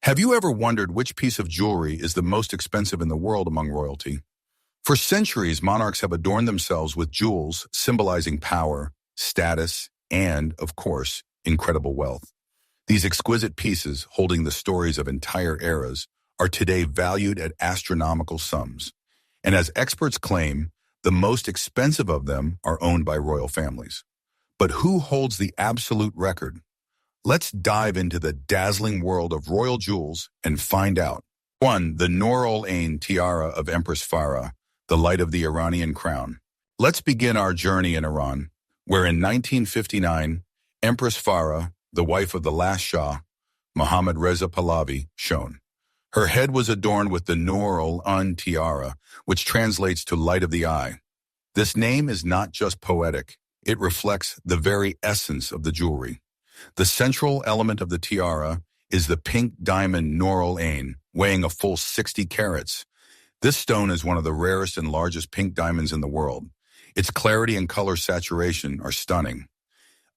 Have you ever wondered which piece of jewelry is the most expensive in the world among royalty? For centuries, monarchs have adorned themselves with jewels symbolizing power, status, and, of course, incredible wealth. These exquisite pieces, holding the stories of entire eras, are today valued at astronomical sums. And as experts claim, the most expensive of them are owned by royal families. But who holds the absolute record? Let's dive into the dazzling world of royal jewels and find out. 1. The Noor ul Ain tiara of Empress Farah, the light of the Iranian crown. Let's begin our journey in Iran, where in 1959, Empress Farah, the wife of the last Shah, Mohammad Reza Pahlavi, shone. Her head was adorned with the Noor ul Ain tiara, which translates to light of the eye. This name is not just poetic, it reflects the very essence of the jewelry. The central element of the tiara is the pink diamond Noor ul Ain, weighing a full 60 carats. This stone is one of the rarest and largest pink diamonds in the world. Its clarity and color saturation are stunning.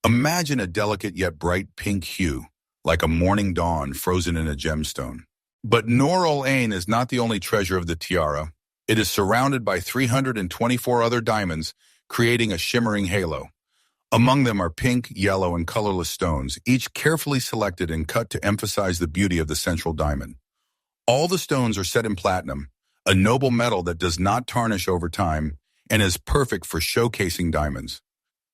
Imagine a delicate yet bright pink hue, like a morning dawn frozen in a gemstone. But Noor ul Ain is not the only treasure of the tiara. It is surrounded by 324 other diamonds, creating a shimmering halo. Among them are pink, yellow, and colorless stones, each carefully selected and cut to emphasize the beauty of the central diamond. All the stones are set in platinum, a noble metal that does not tarnish over time and is perfect for showcasing diamonds.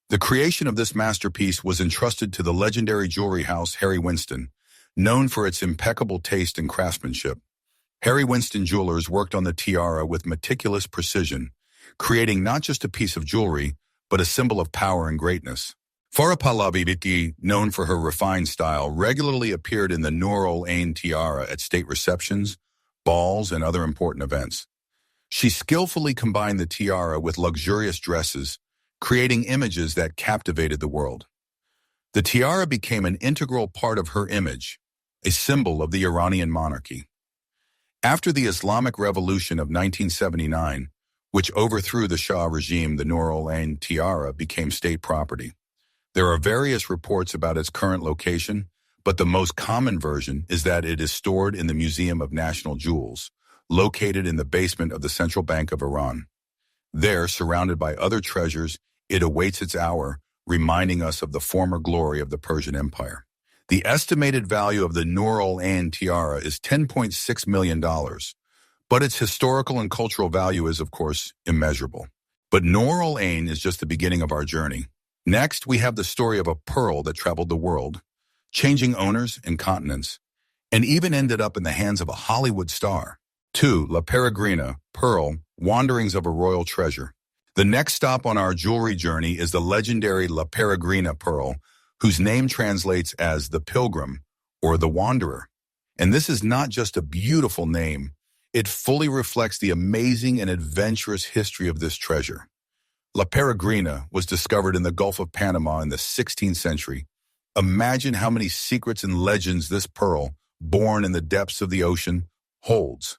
The creation of this masterpiece was entrusted to the legendary jewelry house Harry Winston, known for its impeccable taste and craftsmanship. Harry Winston Jewelers worked on the tiara with meticulous precision, creating not just a piece of jewelry, but a symbol of power and greatness. Farah Pahlavi, known for her refined style, regularly appeared in the Noor ul Ain tiara at state receptions, balls, and other important events. She skillfully combined the tiara with luxurious dresses, creating images that captivated the world. The tiara became an integral part of her image, a symbol of the Iranian monarchy. After the Islamic Revolution of 1979, which overthrew the Shah regime, the Noor ul Ain tiara became state property. There are various reports about its current location, but the most common version is that it is stored in the Museum of National Jewels, located in the basement of the Central Bank of Iran. There, surrounded by other treasures, it awaits its hour, reminding us of the former glory of the Persian Empire. The estimated value of the Noor ul Ain tiara is $10.6 million. But its historical and cultural value is, of course, immeasurable. But Noor ul Ain is just the beginning of our journey. Next, we have the story of a pearl that traveled the world, changing owners and continents, and even ended up in the hands of a Hollywood star. 2. La Peregrina, Pearl, Wanderings of a Royal Treasure. The next stop on our jewelry journey is the legendary La Peregrina pearl, whose name translates as the Pilgrim or the Wanderer. And this is not just a beautiful name. It fully reflects the amazing and adventurous history of this treasure. La Peregrina was discovered in the Gulf of Panama in the 16th century. Imagine how many secrets and legends this pearl, born in the depths of the ocean, holds.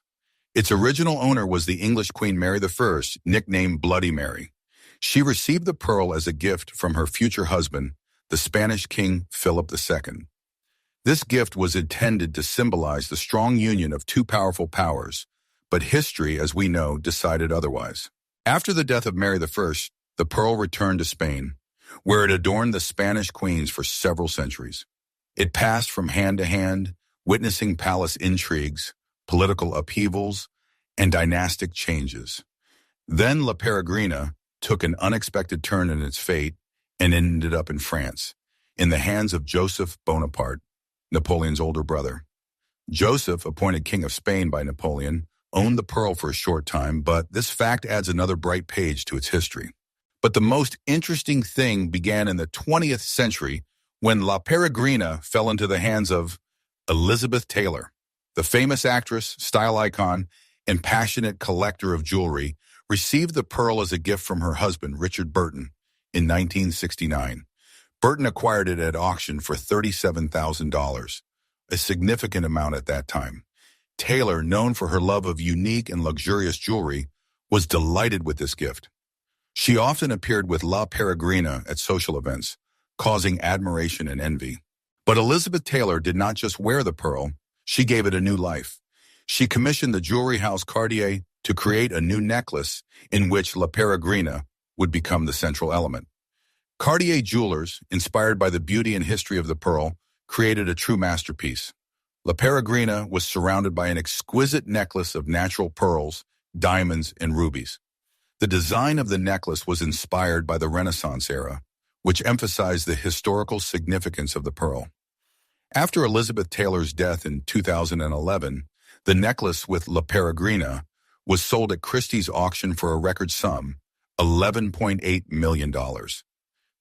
Its original owner was the English Queen Mary I, nicknamed Bloody Mary. She received the pearl as a gift from her future husband, the Spanish King Philip II. This gift was intended to symbolize the strong union of two powerful powers, but history, as we know, decided otherwise. After the death of Mary I, the pearl returned to Spain, where it adorned the Spanish queens for several centuries. It passed from hand to hand, witnessing palace intrigues, political upheavals, and dynastic changes. Then La Peregrina took an unexpected turn in its fate and ended up in France, in the hands of Joseph Bonaparte, Napoleon's older brother. Joseph, appointed King of Spain by Napoleon, owned the pearl for a short time, but this fact adds another bright page to its history. But the most interesting thing began in the 20th century when La Peregrina fell into the hands of Elizabeth Taylor. The famous actress, style icon, and passionate collector of jewelry received the pearl as a gift from her husband, Richard Burton, in 1969. Burton acquired it at auction for $37,000, a significant amount at that time. Taylor, known for her love of unique and luxurious jewelry, was delighted with this gift. She often appeared with La Peregrina at social events, causing admiration and envy. But Elizabeth Taylor did not just wear the pearl, She gave it a new life. She commissioned the jewelry house Cartier to create a new necklace in which La Peregrina would become the central element. Cartier jewelers, inspired by the beauty and history of the pearl, created a true masterpiece. La Peregrina was surrounded by an exquisite necklace of natural pearls, diamonds, and rubies. The design of the necklace was inspired by the Renaissance era, which emphasized the historical significance of the pearl. After Elizabeth Taylor's death in 2011, the necklace with La Peregrina was sold at Christie's auction for a record sum, $11.8 million.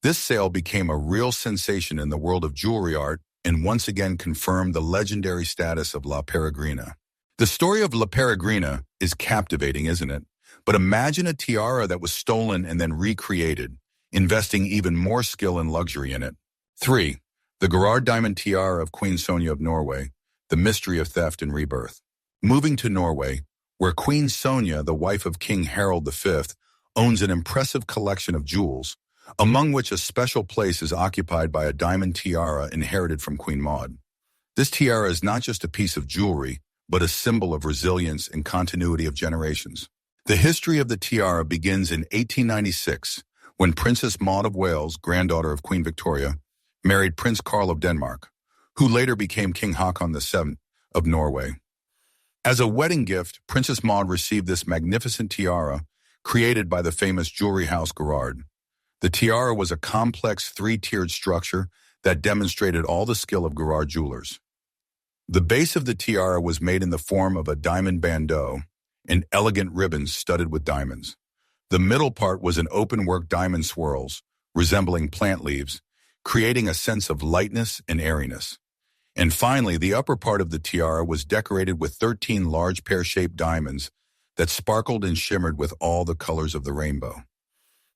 This sale became a real sensation in the world of jewelry art and once again confirmed the legendary status of La Peregrina. The story of La Peregrina is captivating, isn't it? But imagine a tiara that was stolen and then recreated, investing even more skill and luxury in it. 3. The Gerard Diamond Tiara of Queen Sonja of Norway, the mystery of theft and rebirth. Moving to Norway, where Queen Sonja, the wife of King Harald V, owns an impressive collection of jewels, among which a special place is occupied by a diamond tiara inherited from Queen Maud. This tiara is not just a piece of jewelry, but a symbol of resilience and continuity of generations. The history of the tiara begins in 1896, when Princess Maud of Wales, granddaughter of Queen Victoria, married Prince Karl of Denmark, who later became King Haakon VII of Norway. As a wedding gift, Princess Maud received this magnificent tiara created by the famous jewelry house Gerard. The tiara was a complex three-tiered structure that demonstrated all the skill of Gerard jewelers. The base of the tiara was made in the form of a diamond bandeau and elegant ribbons studded with diamonds. The middle part was an open-work diamond swirls, resembling plant leaves, creating a sense of lightness and airiness. And finally, the upper part of the tiara was decorated with 13 large pear-shaped diamonds that sparkled and shimmered with all the colors of the rainbow.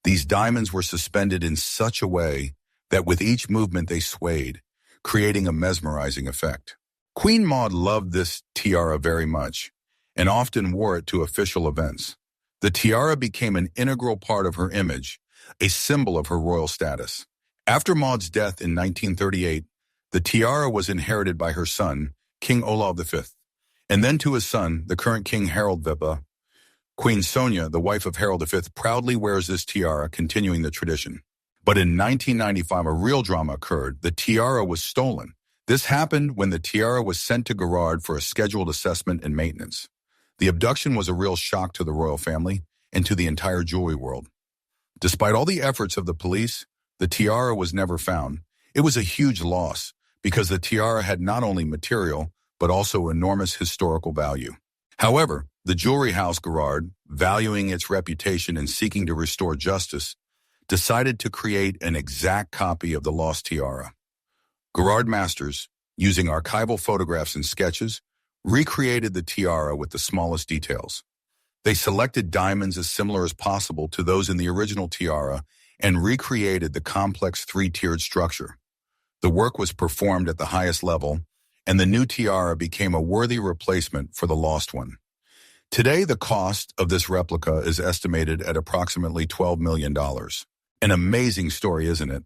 These diamonds were suspended in such a way that with each movement they swayed, creating a mesmerizing effect. Queen Maud loved this tiara very much and often wore it to official events. The tiara became an integral part of her image, a symbol of her royal status. After Maud's death in 1938, the tiara was inherited by her son, King Olav V, and then to his son, the current King Harald V. Queen Sonja, the wife of Harald V, proudly wears this tiara, continuing the tradition. But in 1995, a real drama occurred. The tiara was stolen. This happened when the tiara was sent to Gerard for a scheduled assessment and maintenance. The abduction was a real shock to the royal family and to the entire jewelry world. Despite all the efforts of the police, the tiara was never found. It was a huge loss because the tiara had not only material, but also enormous historical value. However, the jewelry house Gerard, valuing its reputation and seeking to restore justice, decided to create an exact copy of the lost tiara. Gerard Masters, using archival photographs and sketches, recreated the tiara with the smallest details. They selected diamonds as similar as possible to those in the original tiara and recreated the complex three-tiered structure. The work was performed at the highest level, and the new tiara became a worthy replacement for the lost one. Today, the cost of this replica is estimated at approximately $12 million. An amazing story, isn't it?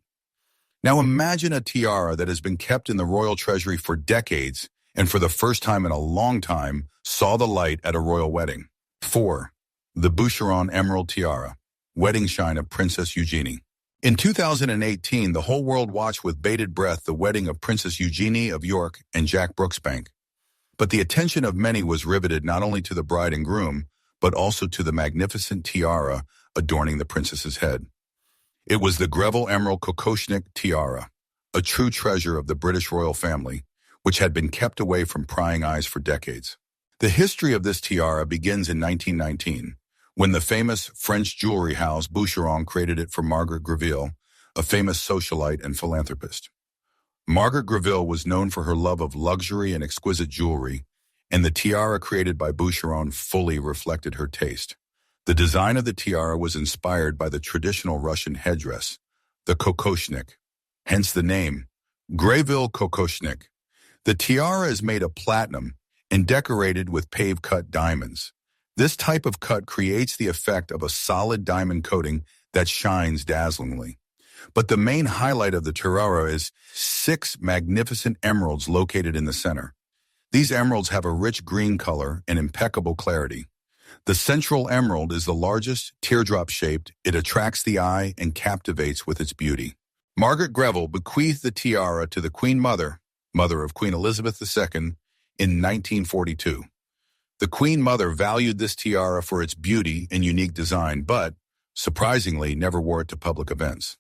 Now imagine a tiara that has been kept in the royal treasury for decades and for the first time in a long time saw the light at a royal wedding. 4. The Boucheron Emerald Tiara, wedding shine of Princess Eugenie. In 2018, the whole world watched with bated breath the wedding of Princess Eugenie of York and Jack Brooksbank. But the attention of many was riveted not only to the bride and groom, but also to the magnificent tiara adorning the princess's head. It was the Greville Emerald Kokoshnik tiara, a true treasure of the British royal family, which had been kept away from prying eyes for decades. The history of this tiara begins in 1919, when the famous French jewelry house Boucheron created it for Margaret Greville, a famous socialite and philanthropist. Margaret Greville was known for her love of luxury and exquisite jewelry, and the tiara created by Boucheron fully reflected her taste. The design of the tiara was inspired by the traditional Russian headdress, the kokoshnik, hence the name, Greville Kokoshnik. The tiara is made of platinum and decorated with pave-cut diamonds. This type of cut creates the effect of a solid diamond coating that shines dazzlingly. But the main highlight of the tiara is 6 magnificent emeralds located in the center. These emeralds have a rich green color and impeccable clarity. The central emerald is the largest, teardrop-shaped. It attracts the eye and captivates with its beauty. Margaret Greville bequeathed the tiara to the Queen Mother, mother of Queen Elizabeth II, in 1942. The Queen Mother valued this tiara for its beauty and unique design, but, surprisingly, never wore it to public events.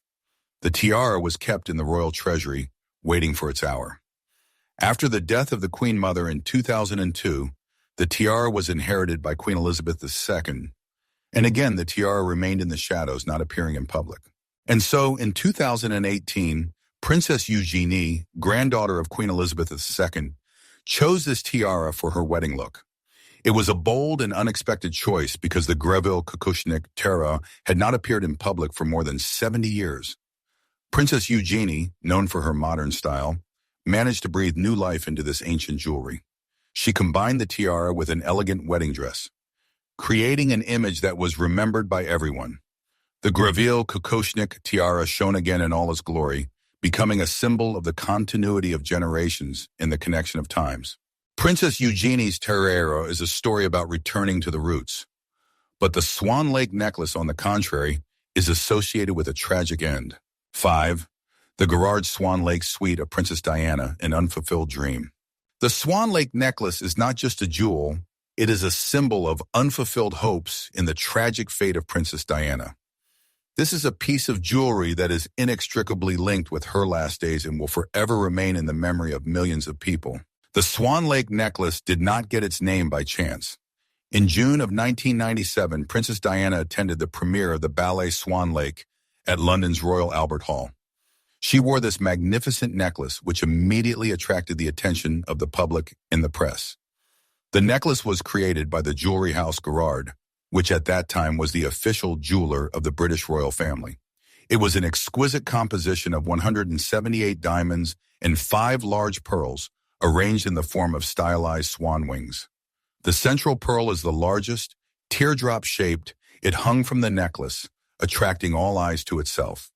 The tiara was kept in the royal treasury, waiting for its hour. After the death of the Queen Mother in 2002, the tiara was inherited by Queen Elizabeth II, and again the tiara remained in the shadows, not appearing in public. And so, in 2018, Princess Eugenie, granddaughter of Queen Elizabeth II, chose this tiara for her wedding look. It was a bold and unexpected choice because the Greville-Kukushnik tiara had not appeared in public for more than 70 years. Princess Eugenie, known for her modern style, managed to breathe new life into this ancient jewelry. She combined the tiara with an elegant wedding dress, creating an image that was remembered by everyone. The Greville-Kukushnik tiara shone again in all its glory, becoming a symbol of the continuity of generations and the connection of times. Princess Eugenie's tiara is a story about returning to the roots. But the Swan Lake necklace, on the contrary, is associated with a tragic end. 5. The Garrard Swan Lake Suite of Princess Diana, an unfulfilled dream. The Swan Lake necklace is not just a jewel, it is a symbol of unfulfilled hopes in the tragic fate of Princess Diana. This is a piece of jewelry that is inextricably linked with her last days and will forever remain in the memory of millions of people. The Swan Lake necklace did not get its name by chance. In June of 1997, Princess Diana attended the premiere of the ballet Swan Lake at London's Royal Albert Hall. She wore this magnificent necklace, which immediately attracted the attention of the public and the press. The necklace was created by the jewelry house Garrard, which at that time was the official jeweler of the British royal family. It was an exquisite composition of 178 diamonds and 5 large pearls, arranged in the form of stylized swan wings. The central pearl is the largest, teardrop-shaped. It hung from the necklace, attracting all eyes to itself.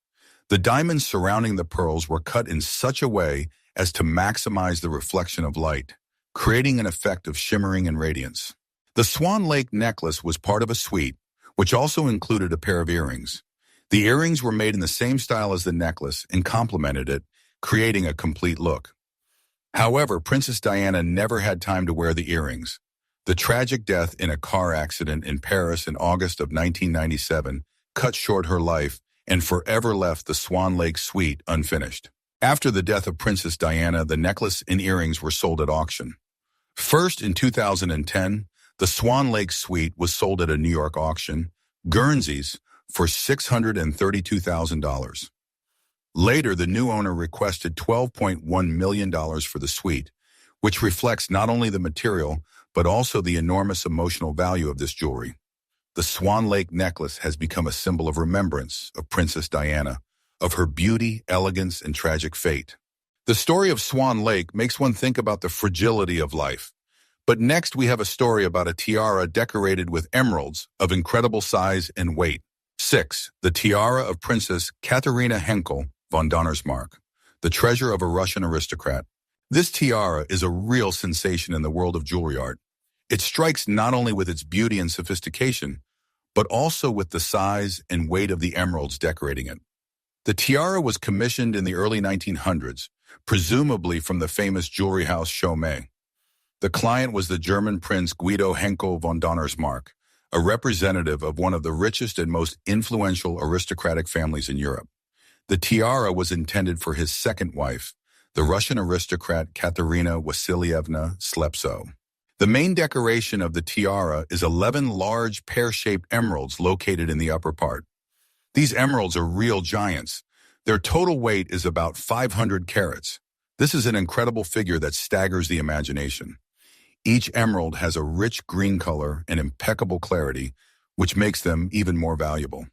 The diamonds surrounding the pearls were cut in such a way as to maximize the reflection of light, creating an effect of shimmering and radiance. The Swan Lake necklace was part of a suite, which also included a pair of earrings. The earrings were made in the same style as the necklace and complemented it, creating a complete look. However, Princess Diana never had time to wear the earrings. The tragic death in a car accident in Paris in August of 1997 cut short her life and forever left the Swan Lake suite unfinished. After the death of Princess Diana, the necklace and earrings were sold at auction. First, in 2010, the Swan Lake suite was sold at a New York auction, Guernsey's, for $632,000. Later, the new owner requested $12.1 million for the suite, which reflects not only the material, but also the enormous emotional value of this jewelry. The Swan Lake necklace has become a symbol of remembrance of Princess Diana, of her beauty, elegance, and tragic fate. The story of Swan Lake makes one think about the fragility of life. But next we have a story about a tiara decorated with emeralds of incredible size and weight. 6. The tiara of Princess Katharina Henkel von Donnersmarck, the treasure of a Russian aristocrat. This tiara is a real sensation in the world of jewelry art. It strikes not only with its beauty and sophistication, but also with the size and weight of the emeralds decorating it. The tiara was commissioned in the early 1900s, presumably from the famous jewelry house Chaumet. The client was the German Prince Guido Henkel von Donnersmarck, a representative of one of the richest and most influential aristocratic families in Europe. The tiara was intended for his second wife, the Russian aristocrat Katerina Vasilyevna Slepcev. The main decoration of the tiara is 11 large pear-shaped emeralds located in the upper part. These emeralds are real giants. Their total weight is about 500 carats. This is an incredible figure that staggers the imagination. Each emerald has a rich green color and impeccable clarity, which makes them even more valuable.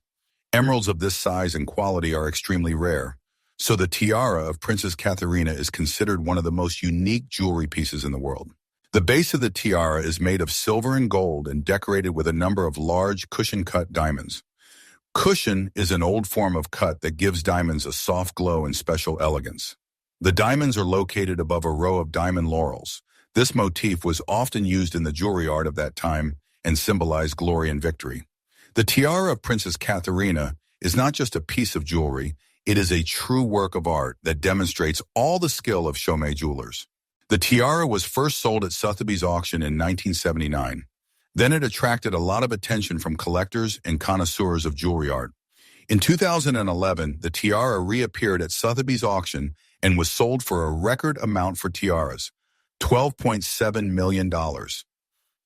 Emeralds of this size and quality are extremely rare, so the tiara of Princess Katharina is considered one of the most unique jewelry pieces in the world. The base of the tiara is made of silver and gold and decorated with a number of large cushion-cut diamonds. Cushion is an old form of cut that gives diamonds a soft glow and special elegance. The diamonds are located above a row of diamond laurels. This motif was often used in the jewelry art of that time and symbolized glory and victory. The tiara of Princess Katharina is not just a piece of jewelry, it is a true work of art that demonstrates all the skill of Chaumet jewelers. The tiara was first sold at Sotheby's auction in 1979. Then it attracted a lot of attention from collectors and connoisseurs of jewelry art. In 2011, the tiara reappeared at Sotheby's auction and was sold for a record amount for tiaras, $12.7 million.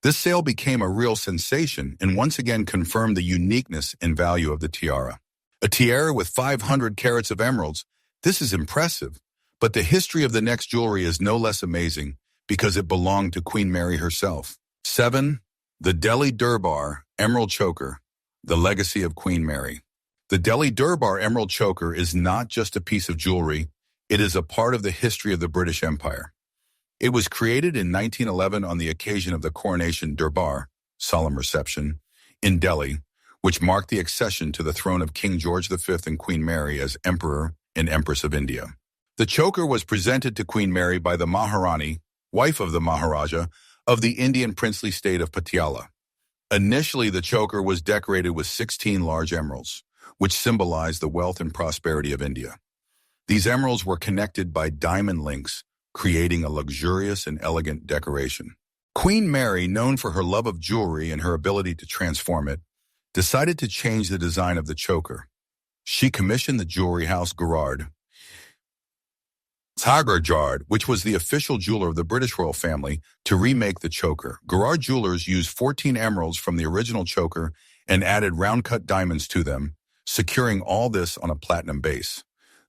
This sale became a real sensation and once again confirmed the uniqueness and value of the tiara. A tiara with 500 carats of emeralds, this is impressive, but the history of the next jewelry is no less amazing because it belonged to Queen Mary herself. 7. The Delhi Durbar Emerald Choker, the legacy of Queen Mary. The Delhi Durbar Emerald Choker is not just a piece of jewelry, it is a part of the history of the British Empire. It was created in 1911 on the occasion of the coronation Durbar, solemn reception, in Delhi, which marked the accession to the throne of King George V and Queen Mary as Emperor and Empress of India. The choker was presented to Queen Mary by the Maharani, wife of the Maharaja, of the Indian princely state of Patiala. Initially, the choker was decorated with 16 large emeralds, which symbolized the wealth and prosperity of India. These emeralds were connected by diamond links, creating a luxurious and elegant decoration. Queen Mary, known for her love of jewelry and her ability to transform it, decided to change the design of the choker. She commissioned the jewelry house Gerard Tagorjard, which was the official jeweler of the British royal family, to remake the choker. Gerard jewelers used 14 emeralds from the original choker and added round-cut diamonds to them, securing all this on a platinum base.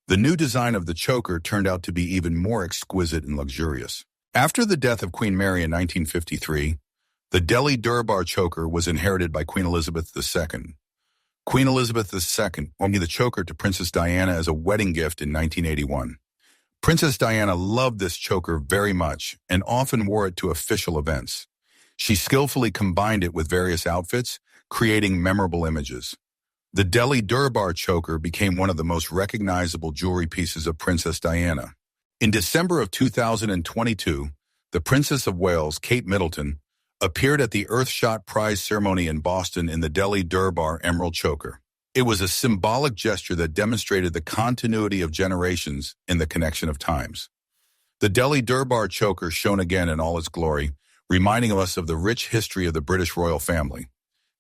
The new design of the choker turned out to be even more exquisite and luxurious. After the death of Queen Mary in 1953, the Delhi Durbar choker was inherited by Queen Elizabeth II. Queen Elizabeth II gave the choker to Princess Diana as a wedding gift in 1981. Princess Diana loved this choker very much and often wore it to official events. She skillfully combined it with various outfits, creating memorable images. The Delhi Durbar choker became one of the most recognizable jewelry pieces of Princess Diana. In December of 2022, the Princess of Wales, Kate Middleton, appeared at the Earthshot Prize ceremony in Boston in the Delhi Durbar Emerald Choker. It was a symbolic gesture that demonstrated the continuity of generations and the connection of times. The Delhi Durbar Choker shone again in all its glory, reminding us of the rich history of the British royal family.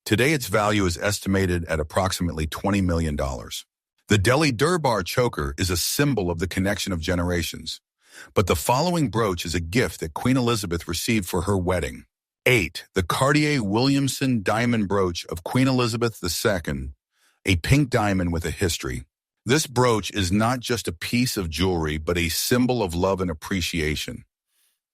Today, its value is estimated at approximately $20 million. The Delhi Durbar Choker is a symbol of the connection of generations, but the following brooch is a gift that Queen Elizabeth received for her wedding. 8. The Cartier Williamson Diamond Brooch of Queen Elizabeth II, a pink diamond with a history. This brooch is not just a piece of jewelry, but a symbol of love and appreciation.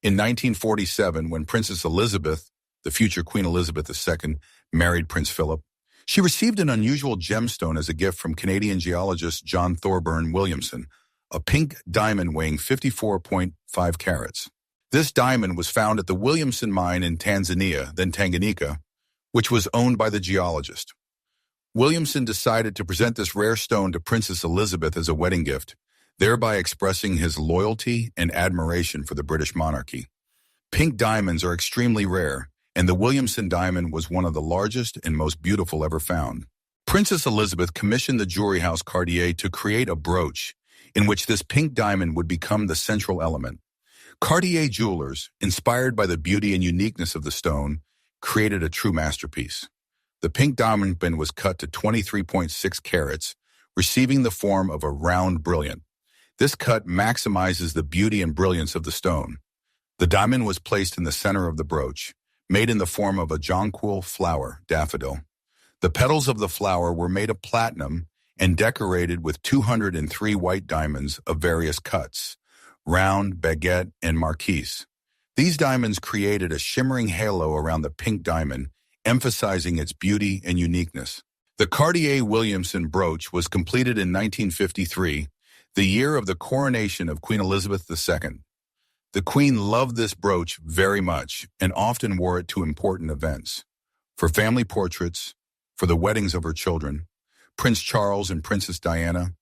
In 1947, when Princess Elizabeth, the future Queen Elizabeth II, married Prince Philip, she received an unusual gemstone as a gift from Canadian geologist John Thorburn Williamson, a pink diamond weighing 54.5 carats. This diamond was found at the Williamson mine in Tanzania, then Tanganyika, which was owned by the geologist. Williamson decided to present this rare stone to Princess Elizabeth as a wedding gift, thereby expressing his loyalty and admiration for the British monarchy. Pink diamonds are extremely rare, and the Williamson diamond was one of the largest and most beautiful ever found. Princess Elizabeth commissioned the jewelry house Cartier to create a brooch in which this pink diamond would become the central element. Cartier jewelers, inspired by the beauty and uniqueness of the stone, created a true masterpiece. The pink diamond pin was cut to 23.6 carats, receiving the form of a round brilliant. This cut maximizes the beauty and brilliance of the stone. The diamond was placed in the center of the brooch, made in the form of a jonquil flower, daffodil. The petals of the flower were made of platinum and decorated with 203 white diamonds of various cuts, round, baguette, and marquise. These diamonds created a shimmering halo around the pink diamond, emphasizing its beauty and uniqueness. The Cartier Williamson brooch was completed in 1953, the year of the coronation of Queen Elizabeth II. The Queen loved this brooch very much and often wore it to important events. For family portraits, for the weddings of her children, Prince Charles and Princess Diana,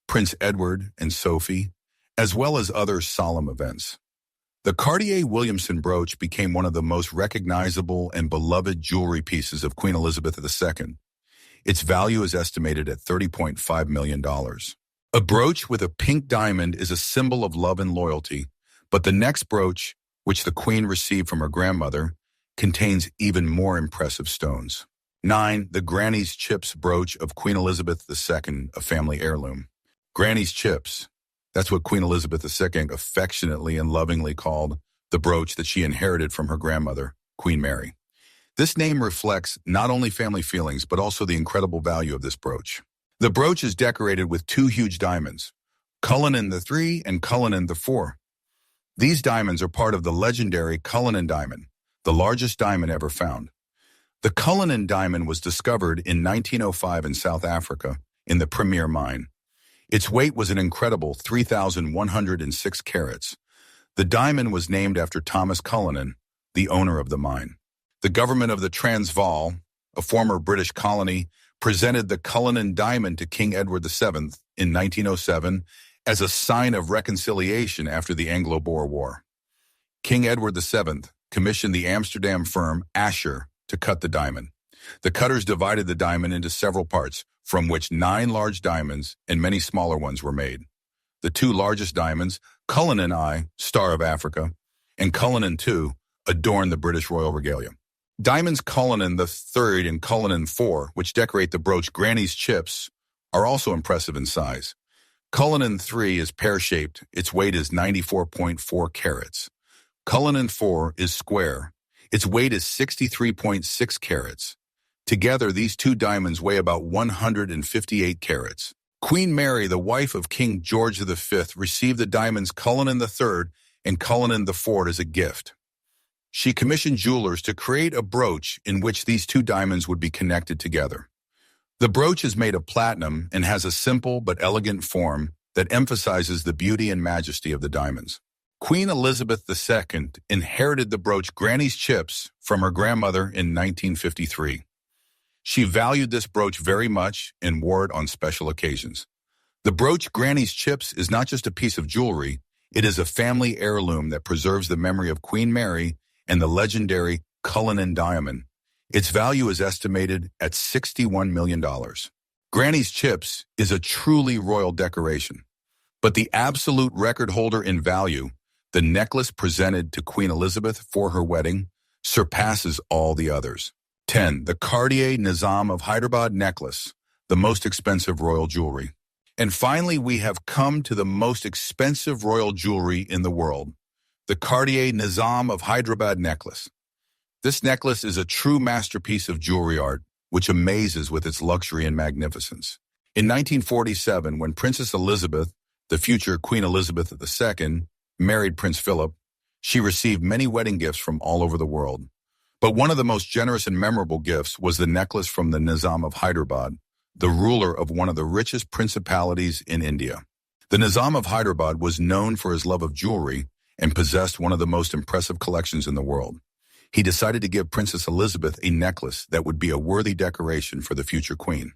Prince Edward and Sophie, as well as other solemn events. The Cartier Williamson brooch became one of the most recognizable and beloved jewelry pieces of Queen Elizabeth II. Its value is estimated at $30.5 million. A brooch with a pink diamond is a symbol of love and loyalty, but the next brooch, which the Queen received from her grandmother, contains even more impressive stones. 9. The Granny's Chips brooch of Queen Elizabeth II, a family heirloom. Granny's Chips. That's what Queen Elizabeth II affectionately and lovingly called the brooch that she inherited from her grandmother, Queen Mary. This name reflects not only family feelings, but also the incredible value of this brooch. The brooch is decorated with two huge diamonds, Cullinan III and Cullinan IV. These diamonds are part of the legendary Cullinan diamond, the largest diamond ever found. The Cullinan diamond was discovered in 1905 in South Africa in the Premier mine. Its weight was an incredible 3,106 carats. The diamond was named after Thomas Cullinan, the owner of the mine. The government of the Transvaal, a former British colony, presented the Cullinan diamond to King Edward VII in 1907 as a sign of reconciliation after the Anglo-Boer War. King Edward VII commissioned the Amsterdam firm Asher to cut the diamond. The cutters divided the diamond into several parts, from which 9 large diamonds and many smaller ones were made. The 2 largest diamonds, Cullinan I, Star of Africa, and Cullinan II, adorn the British royal regalia. Diamonds Cullinan III and Cullinan IV, which decorate the brooch Granny's Chips, are also impressive in size. Cullinan III is pear-shaped. Its weight is 94.4 carats. Cullinan IV is square. Its weight is 63.6 carats. Together, these 2 diamonds weigh about 158 carats. Queen Mary, the wife of King George V, received the diamonds Cullinan III and Cullinan IV as a gift. She commissioned jewelers to create a brooch in which these 2 diamonds would be connected together. The brooch is made of platinum and has a simple but elegant form that emphasizes the beauty and majesty of the diamonds. Queen Elizabeth II inherited the brooch Granny's Chips from her grandmother in 1953. She valued this brooch very much and wore it on special occasions. The brooch Granny's Chips is not just a piece of jewelry, it is a family heirloom that preserves the memory of Queen Mary and the legendary Cullinan diamond. Its value is estimated at $61 million. Granny's Chips is a truly royal decoration, but the absolute record holder in value, the necklace presented to Queen Elizabeth for her wedding, surpasses all the others. 10. The Cartier Nizam of Hyderabad necklace, the most expensive royal jewelry. And finally, we have come to the most expensive royal jewelry in the world, the Cartier Nizam of Hyderabad necklace. This necklace is a true masterpiece of jewelry art, which amazes with its luxury and magnificence. In 1947, when Princess Elizabeth, the future Queen Elizabeth II, married Prince Philip, she received many wedding gifts from all over the world. But one of the most generous and memorable gifts was the necklace from the Nizam of Hyderabad, the ruler of one of the richest principalities in India. The Nizam of Hyderabad was known for his love of jewelry and possessed one of the most impressive collections in the world. He decided to give Princess Elizabeth a necklace that would be a worthy decoration for the future queen.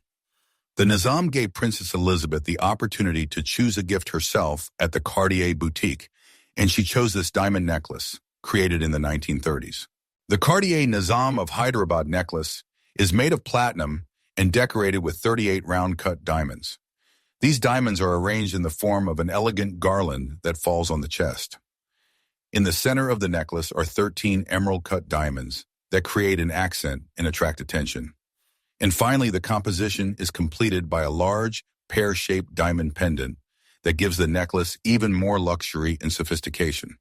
The Nizam gave Princess Elizabeth the opportunity to choose a gift herself at the Cartier boutique, and she chose this diamond necklace, created in the 1930s. The Cartier Nizam of Hyderabad necklace is made of platinum and decorated with 38 round-cut diamonds. These diamonds are arranged in the form of an elegant garland that falls on the chest. In the center of the necklace are 13 emerald-cut diamonds that create an accent and attract attention. And finally, the composition is completed by a large, pear-shaped diamond pendant that gives the necklace even more luxury and sophistication.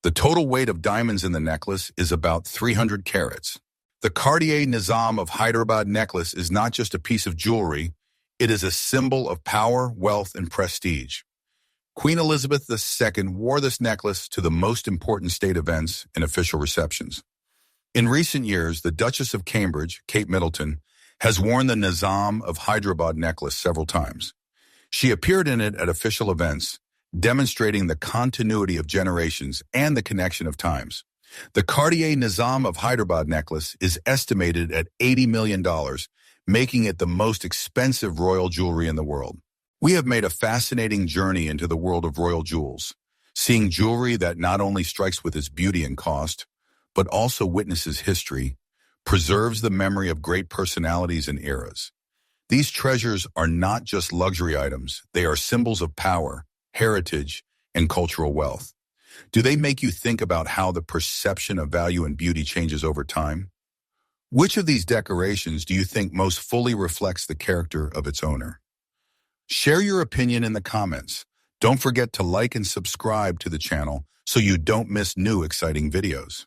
The total weight of diamonds in the necklace is about 300 carats. The Cartier Nizam of Hyderabad necklace is not just a piece of jewelry, it is a symbol of power, wealth, and prestige. Queen Elizabeth II wore this necklace to the most important state events and official receptions. In recent years, the Duchess of Cambridge, Kate Middleton, has worn the Nizam of Hyderabad necklace several times. She appeared in it at official events, demonstrating the continuity of generations and the connection of times. The Cartier Nizam of Hyderabad necklace is estimated at $80 million, making it the most expensive royal jewelry in the world. We have made a fascinating journey into the world of royal jewels. Seeing jewelry that not only strikes with its beauty and cost, but also witnesses history, preserves the memory of great personalities and eras. These treasures are not just luxury items, they are symbols of power, heritage, and cultural wealth. Do they make you think about how the perception of value and beauty changes over time? Which of these decorations do you think most fully reflects the character of its owner? Share your opinion in the comments. Don't forget to like and subscribe to the channel so you don't miss new exciting videos.